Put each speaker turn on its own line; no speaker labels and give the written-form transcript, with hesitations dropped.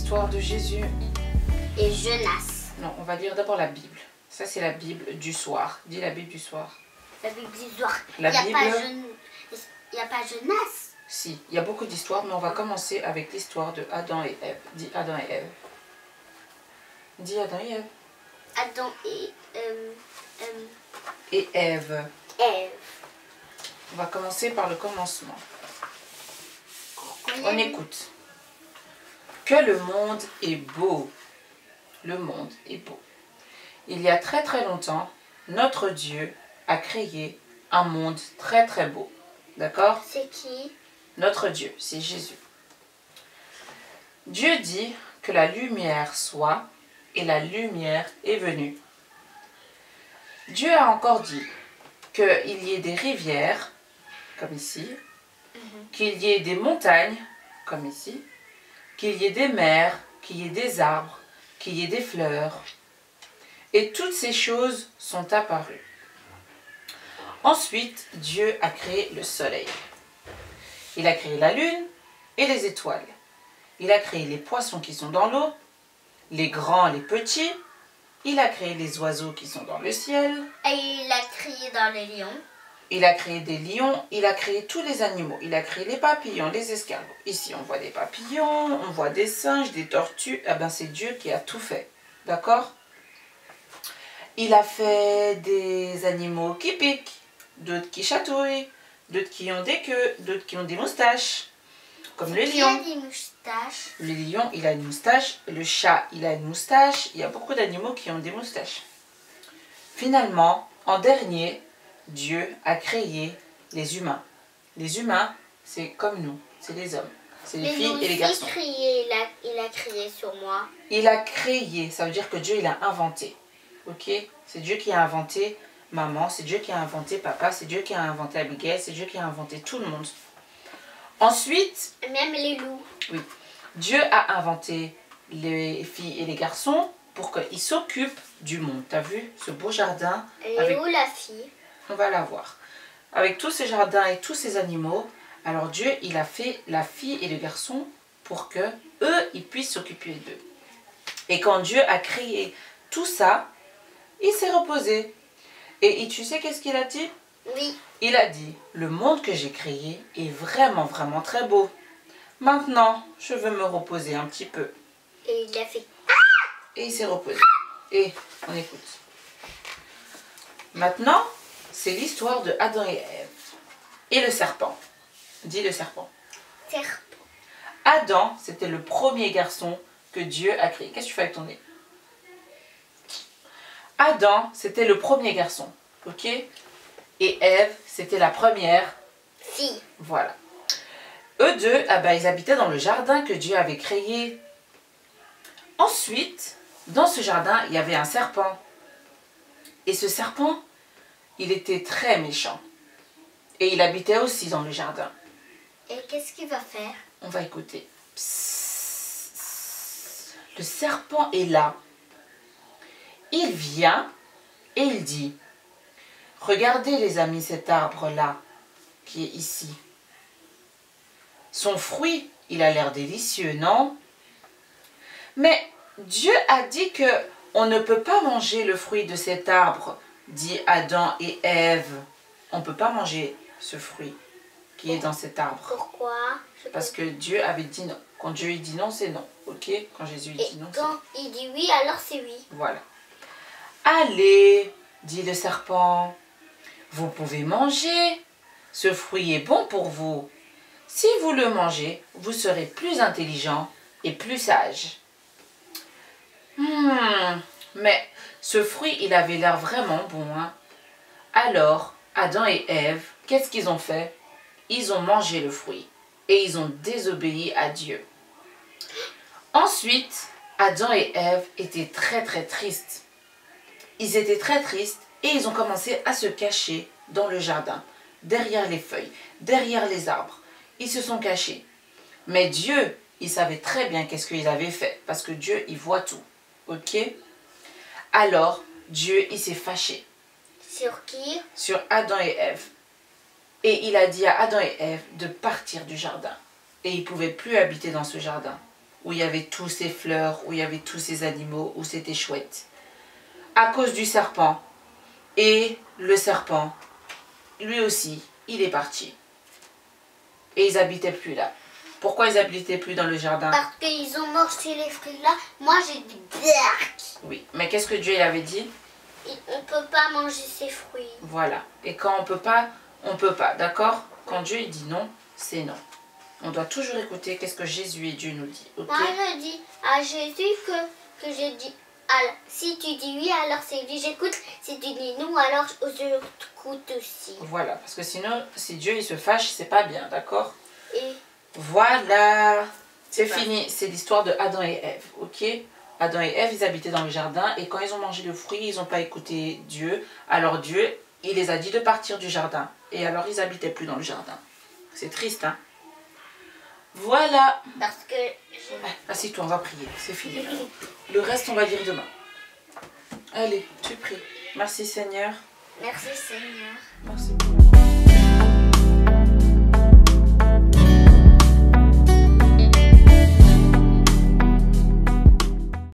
l'histoire de Jésus.
Et Jonas.
Non, on va lire d'abord la Bible. Ça, c'est la Bible du soir. Dis la Bible du soir.
La Bible du soir.
La Bible...
Il n'y a pas Jonas.
Si, il y a beaucoup d'histoires, mais on va commencer avec l'histoire de Adam et Ève. Dis Adam et Ève. Dis Adam et Ève.
Adam
Et Ève.
Ève.
On va commencer par le commencement. On écoute. Que le monde est beau. Le monde est beau. Il y a très très longtemps, notre Dieu a créé un monde très très beau. D'accord?
C'est qui?
Notre Dieu, c'est Jésus. Dieu dit que la lumière soit, et la lumière est venue. Dieu a encore dit qu'il y ait des rivières, comme ici, qu'il y ait des montagnes, comme ici, qu'il y ait des mers, qu'il y ait des arbres, qu'il y ait des fleurs. Et toutes ces choses sont apparues. Ensuite, Dieu a créé le soleil. Il a créé la lune et les étoiles. Il a créé les poissons qui sont dans l'eau, les grands, les petits. Il a créé les oiseaux qui sont dans le ciel.
Et il a créé dans les lions.
Il a créé des lions, il a créé tous les animaux. Il a créé les papillons, les escargots. Ici, on voit des papillons, on voit des singes, des tortues. Eh bien, c'est Dieu qui a tout fait. D'accord? Il a fait des animaux qui piquent, d'autres qui chatouillent, d'autres qui ont des queues, d'autres qui ont des moustaches. Comme le lion.
Qui a des moustaches?
Le lion, il a une moustache. Le chat, il a une moustache. Il y a beaucoup d'animaux qui ont des moustaches. Finalement, en dernier, Dieu a créé les humains. Les humains, c'est comme nous, c'est les hommes. C'est les filles et les garçons.
Il a crié sur moi.
Il a créé, ça veut dire que Dieu, il a inventé. Ok? C'est Dieu qui a inventé maman, c'est Dieu qui a inventé papa, c'est Dieu qui a inventé Abigail, c'est Dieu qui a inventé tout le monde. Ensuite...
Même les loups.
Oui. Dieu a inventé les filles et les garçons pour qu'ils s'occupent du monde. T'as vu ce beau jardin?
Elle est où la fille?
On va la voir. Avec tous ces jardins et tous ces animaux, alors Dieu, il a fait la fille et le garçon pour que eux, ils puissent s'occuper d'eux. Et quand Dieu a créé tout ça, il s'est reposé. Et tu sais qu'est-ce qu'il a dit?
Oui.
Il a dit, le monde que j'ai créé est vraiment, vraiment très beau. Maintenant, je veux me reposer un petit peu.
Et il a fait...
Et il s'est reposé. Et on écoute. Maintenant, c'est l'histoire de Adam et Ève. Et le serpent. Dis le serpent.
Serpent.
Adam, c'était le premier garçon que Dieu a créé. Qu'est-ce que tu fais avec ton nez? Adam, c'était le premier garçon. Ok? Et Ève, c'était la première
fille.
Voilà. Eux deux, ah ben, ils habitaient dans le jardin que Dieu avait créé. Ensuite, dans ce jardin, il y avait un serpent. Et ce serpent, il était très méchant. Et il habitait aussi dans le jardin.
Et qu'est-ce qu'il va faire?
On va écouter. Psst. Le serpent est là. Il vient et il dit, regardez les amis cet arbre-là qui est ici. Son fruit, il a l'air délicieux, non? Mais Dieu a dit que on ne peut pas manger le fruit de cet arbre, dit Adam et Ève. On ne peut pas manger ce fruit qui est dans cet arbre.
Pourquoi?
Parce que Dieu avait dit non. Quand Dieu dit non, c'est non. Ok? Quand Jésus dit non, c'est non.
Quand il dit oui, alors c'est oui.
Voilà. Allez, dit le serpent, vous pouvez manger. Ce fruit est bon pour vous. Si vous le mangez, vous serez plus intelligent et plus sage. Mais ce fruit, il avait l'air vraiment bon. Hein? Alors, Adam et Ève, qu'est-ce qu'ils ont fait? Ils ont mangé le fruit et ils ont désobéi à Dieu. Ensuite, Adam et Ève étaient très très tristes. Ils étaient très tristes et ils ont commencé à se cacher dans le jardin, derrière les feuilles, derrière les arbres. Ils se sont cachés. Mais Dieu, il savait très bien qu'est-ce qu'ils avaient fait, parce que Dieu, il voit tout. Ok? Alors, Dieu, il s'est fâché.
Sur qui?
Sur Adam et Ève. Et il a dit à Adam et Ève de partir du jardin. Et ils ne pouvaient plus habiter dans ce jardin. où il y avait tous ces fleurs, où il y avait tous ces animaux, où c'était chouette. À cause du serpent. Et le serpent, lui aussi, il est parti. Et ils n'habitaient plus là. Pourquoi ils n'habitaient plus dans le jardin?
Parce qu'ils ont mangé les fruits là. Moi j'ai dit berk.
Oui, mais qu'est-ce que Dieu il avait dit?
On ne peut pas manger ces fruits.
Voilà. Et quand on peut pas, d'accord? Quand Dieu il dit non, c'est non. On doit toujours écouter qu'est-ce que Jésus et Dieu nous dit. Ok?
Moi je dis à Jésus que j'ai dit. Alors, si tu dis oui, alors c'est lui j'écoute. Si tu dis non, alors j'écoute aussi.
Voilà, parce que sinon, si Dieu il se fâche, c'est pas bien, d'accord?
Et
Voilà, c'est fini. C'est l'histoire de Adam et Ève, ok? Adam et Ève, ils habitaient dans le jardin et quand ils ont mangé le fruit, ils n'ont pas écouté Dieu. Alors Dieu, il les a dit de partir du jardin. Et alors, ils n'habitaient plus dans le jardin. C'est triste, hein? Voilà.
parce que
Assieds-toi, on va prier. C'est fini. Le reste, on va dire demain. Allez, tu pries. Merci Seigneur.
merci Seigneur.
Merci pour